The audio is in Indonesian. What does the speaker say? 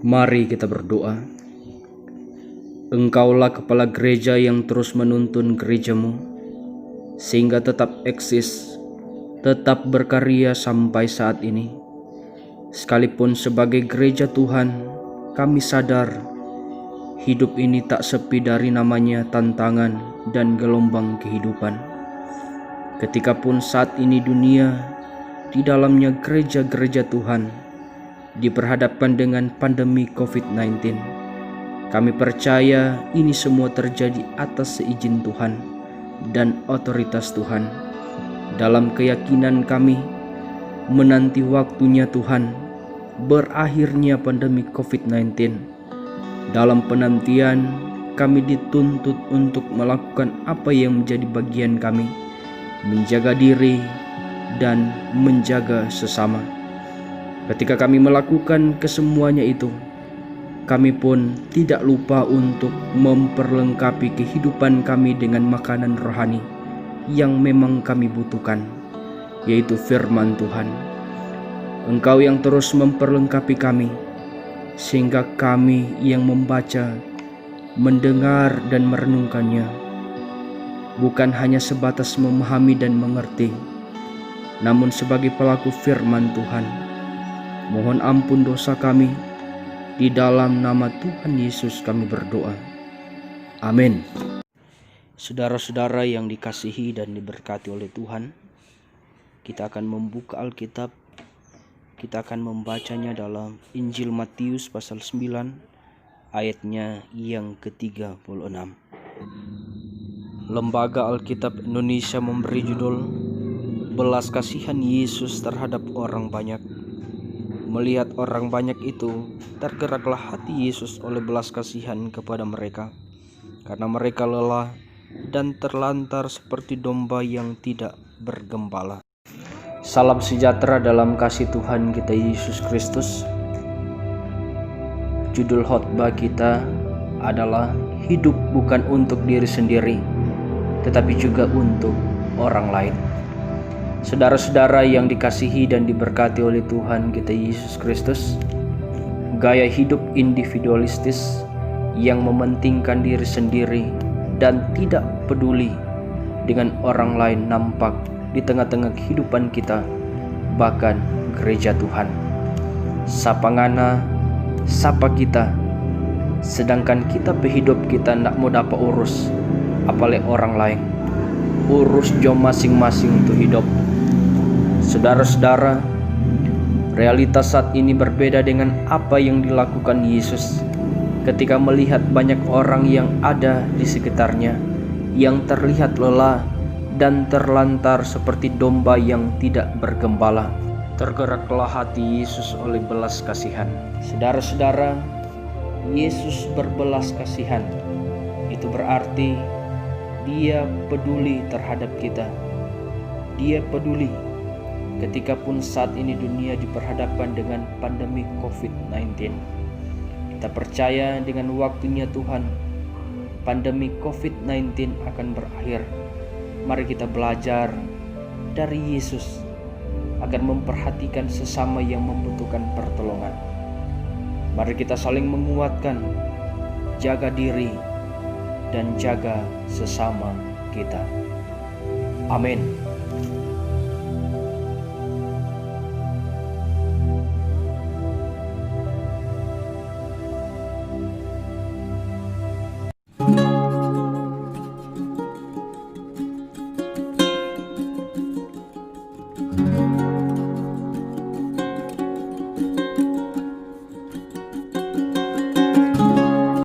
Mari kita berdoa. Engkaulah kepala gereja yang terus menuntun gerejamu, sehingga tetap eksis, tetap berkarya sampai saat ini. Sekalipun sebagai gereja Tuhan, kami sadar hidup ini tak sepi dari namanya tantangan dan gelombang kehidupan. Ketika pun saat ini dunia, di dalamnya gereja-gereja Tuhan, diperhadapkan dengan pandemi COVID-19. Kami percaya ini semua terjadi atas seizin Tuhan dan otoritas Tuhan. Dalam keyakinan kami, menanti waktunya Tuhan, berakhirnya pandemi COVID-19. Dalam penantian, kami dituntut untuk melakukan apa yang menjadi bagian kami, menjaga diri dan menjaga sesama. Ketika kami melakukan kesemuanya itu, kami pun tidak lupa untuk memperlengkapi kehidupan kami dengan makanan rohani yang memang kami butuhkan, yaitu firman Tuhan. Engkau yang terus memperlengkapi kami, sehingga kami yang membaca, mendengar dan merenungkannya, bukan hanya sebatas memahami dan mengerti, namun sebagai pelaku firman Tuhan. Mohon ampun dosa kami, di dalam nama Tuhan Yesus kami berdoa. Amin. Saudara-saudara yang dikasihi dan diberkati oleh Tuhan, kita akan membuka Alkitab. Kita akan membacanya dalam Injil Matius pasal 9 ayatnya yang ke-36. Lembaga Alkitab Indonesia memberi judul Belas Kasihan Yesus terhadap orang banyak. Melihat orang banyak itu, tergeraklah hati Yesus oleh belas kasihan kepada mereka, karena mereka lelah dan terlantar seperti domba yang tidak bergembala. Salam sejahtera dalam kasih Tuhan kita Yesus Kristus. Judul khotbah kita adalah hidup bukan untuk diri sendiri, tetapi juga untuk orang lain. Saudara-saudara yang dikasihi dan diberkati oleh Tuhan kita Yesus Kristus, gaya hidup individualistis yang mementingkan diri sendiri dan tidak peduli dengan orang lain nampak di tengah-tengah kehidupan kita, bahkan gereja Tuhan. Sapa ngana, sapa kita, sedangkan kita berhidup kita ndak mau dapat urus apalagi orang lain. Urus jom masing-masing untuk hidup. Saudara-saudara, realitas saat ini berbeda dengan apa yang dilakukan Yesus ketika melihat banyak orang yang ada di sekitarnya yang terlihat lelah dan terlantar seperti domba yang tidak bergembala. Tergeraklah hati Yesus oleh belas kasihan. Saudara-saudara, Yesus berbelas kasihan. Itu berarti Dia peduli terhadap kita. Dia peduli ketika pun saat ini dunia diperhadapkan dengan pandemi COVID-19. Kita percaya dengan waktunya Tuhan, pandemi COVID-19 akan berakhir. Mari kita belajar dari Yesus agar memperhatikan sesama yang membutuhkan pertolongan. Mari kita saling menguatkan, jaga diri, dan jaga sesama kita. Amin.